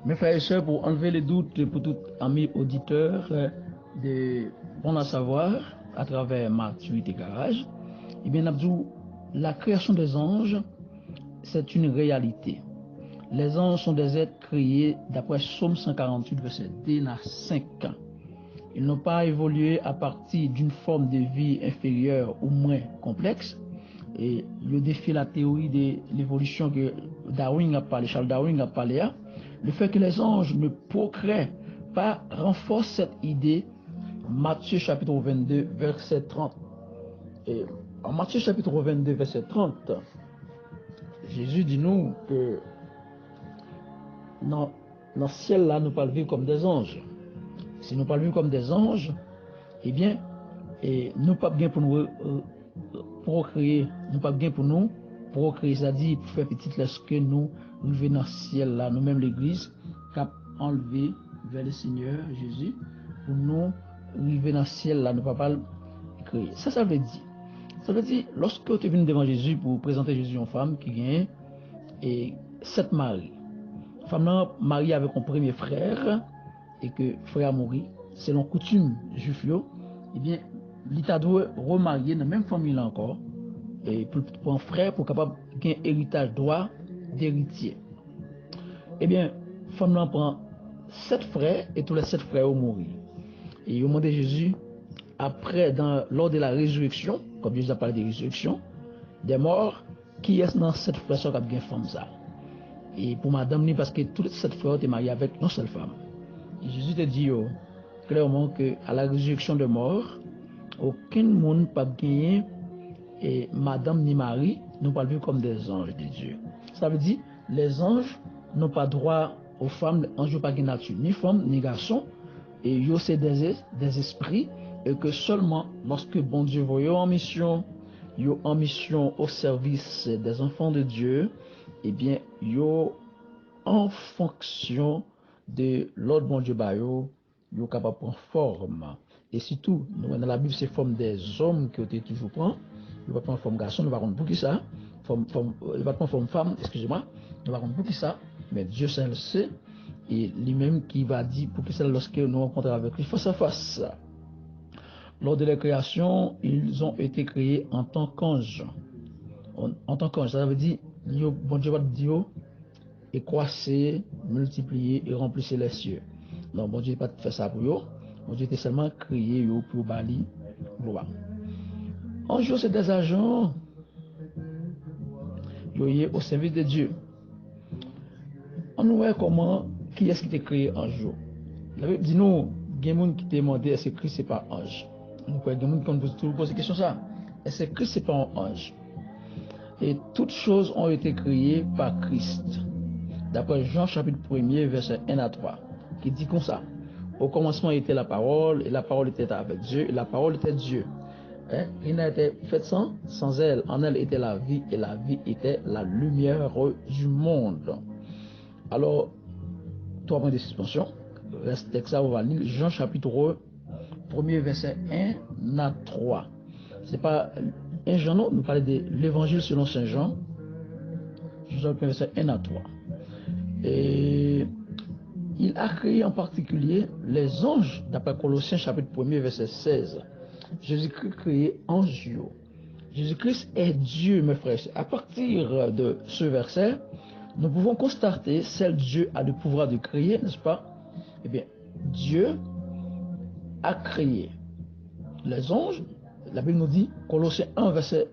Mes frères et sœurs, pour enlever les doutes pour tout ami auditeur de bon à savoir à travers Maturité Garage, eh bien, Abdou, la création des anges, c'est une réalité. Les anges sont des êtres créés d'après Psaume 148, verset 2 à 5. Ils n'ont pas évolué à partir d'une forme de vie inférieure ou moins complexe. Et le défi la théorie de l'évolution que Darwin a parlé, Charles Darwin a parlé, le fait que les anges ne procréent pas renforce cette idée. Matthieu chapitre 22, verset 30. Et en Matthieu chapitre 22, verset 30, Jésus dit nous que dans le ciel là, nous pas le vivre comme des anges. Si nous pas le vivre comme des anges, eh bien, nous pas bien pour nous procréer, nous pas bien pour nous procréer, c'est-à-dire pour faire petit lorsque nous venons dans le ciel là, nous-mêmes l'église, cap enlevé vers le Seigneur Jésus, pour nous arriver dans le ciel là, nous pas pas créer. Ça veut dire. Ça veut dire, lorsque tu es venu devant Jésus pour présenter Jésus à une femme qui gagne et 7 maris, la femme là mariée avec un premier frère et que le frère a mouru, selon coutume juif, eh bien, l'État doit remarier dans la même famille là encore et pour un frère pour capable gagner héritage droit d'héritier. Eh bien, la femme là prend 7 frères et tous les 7 frères ont mouru. Et ils ont demandé Jésus, après, lors de la résurrection, comme Jésus a parlé de résurrection, des morts, qui est dans cette frère qui a bien femme ça. Et pour madame, parce que toutes cette frères étaient mariées avec une seule femme. Et Jésus te dit clairement qu'à la résurrection de mort, aucun monde n'a gagné et madame ni mari nous pas vivre comme des anges de Dieu. Ça veut dire les anges n'ont pas droit aux femmes, les anges n'ont pas de nature, ni femme ni garçon, et ils c'est des esprits, et que seulement lorsque bon Dieu voyait en mission au service des enfants de Dieu, eh bien, yo en fonction de l'ordre bon Dieu bayo, yo capable de prendre forme. Et surtout, dans la Bible, c'est forme des hommes qui ont été toujours prendre. Il va prendre forme garçon, nous va prendre pour qui ça, il va prendre forme femme, excusez-moi, nous va prendre pour qui ça, mais Dieu seul le sait, et lui-même qui va dire pour qui ça lorsque nous rencontrons avec lui face à face. Lors de la création, ils ont été créés en tant qu'anges. En tant qu'anges, ça veut dire, bon Dieu va dire, et croissez, multipliez et remplissez les cieux. Non, bon Dieu n'a pas fait ça pour eux. Bon Dieu était seulement créé pour bali gloire. Anges, c'est des agents au service de Dieu. On voit comment, qui est-ce qui t'a créé ange? La Bible dit nous, il y a des gens qui t'ont demandé est-ce que Christ c'est pas ange? Donc, il y a des gens qui ont posé la question ça. Est-ce que Christ c'est pas un ange? Et toutes choses ont été créées par Christ. D'après Jean chapitre 1er, verset 1 à 3, qui dit comme ça. Au commencement était la parole, et la parole était avec Dieu, et la parole était Dieu. Il n'a été fait sans elle. En elle était la vie, et la vie était la lumière du monde. Alors, 3 points de suspension. Reste ça, on va lire Jean chapitre 1er, verset 1 à 3. C'est pas un Jean, non, nous parlons de l'évangile selon Saint Jean. Jean 1, verset 1 à 3. Et il a créé en particulier les anges, d'après Colossiens chapitre 1er, verset 16. Jésus-Christ créé anges. Jésus-Christ est Dieu, mes frères. À partir de ce verset, nous pouvons constater celle Dieu a le pouvoir de créer, n'est-ce pas? Eh bien, Dieu a créé les anges. La Bible nous dit, Colossiens 1, verset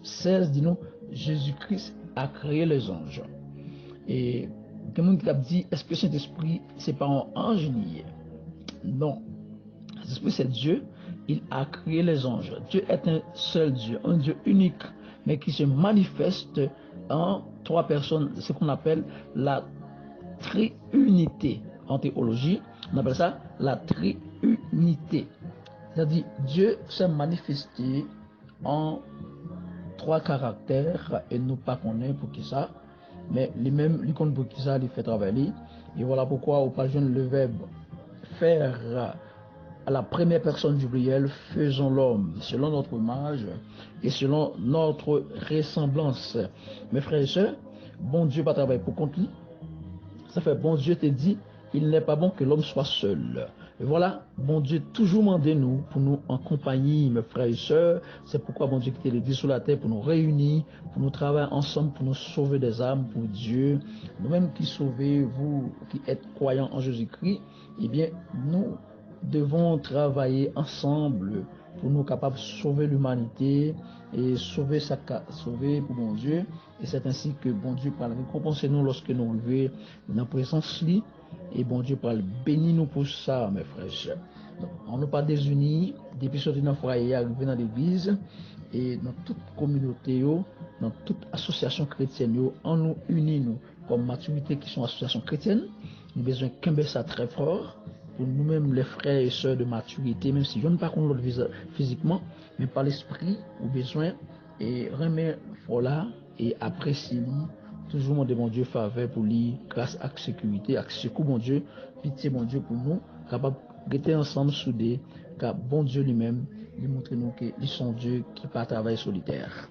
16, dit nous, Jésus-Christ a créé les anges. Et quelqu'un qui a dit, est-ce que Saint-Esprit, c'est pas un ange lié? Non. Saint-Esprit, c'est Dieu. Il a créé les anges. Dieu est un seul Dieu, un Dieu unique, mais qui se manifeste en 3 personnes, ce qu'on appelle la triunité. En théologie, on appelle ça la triunité. C'est-à-dire, Dieu s'est manifesté en 3 caractères et nous pas connaît pour qui ça, mais lui-même, lui compte pour qui ça, il fait travailler. Et voilà pourquoi au pas le verbe faire à la première personne du pluriel, faisons l'homme selon notre image et selon notre ressemblance. Mes frères et sœurs, bon Dieu va travailler pour compte lui. Ça fait, bon Dieu te dit, il n'est pas bon que l'homme soit seul. Et voilà, bon Dieu toujours mandé nous pour nous en compagnie, mes frères et sœurs. C'est pourquoi bon Dieu qui te dit sur la terre pour nous réunir, pour nous travailler ensemble, pour nous sauver des âmes pour Dieu. Nous-mêmes qui sauvez, vous qui êtes croyants en Jésus-Christ, eh bien, nous devons travailler ensemble pour nous capables de sauver l'humanité et sauver pour bon Dieu. Et c'est ainsi que bon Dieu parle récompenser nous lorsque nous arrivons dans la présence lui. Et bon Dieu parle bénis nous pour ça, mes frères et sœurs. Donc, on ne pas désunis depuis sortir dans le foyer, arriver dans l'église et dans toute communauté, dans toute association chrétienne, on nous unit nous comme maturité qui sont associations chrétiennes. Nous avons besoin qu'un ça très fort pour nous-mêmes les frères et sœurs de maturité, même si je ne pas qu'on l'autre physiquement, mais par l'esprit, nous avons besoin et remettre là et apprécier toujours mon bon Dieu faveur pour lui grâce à sécurité, à secours mon Dieu, pitié mon Dieu pour nous, capable d'être ensemble soudés, car bon Dieu lui-même lui montre nous qu'ils sont Dieu qui pas travail solitaire.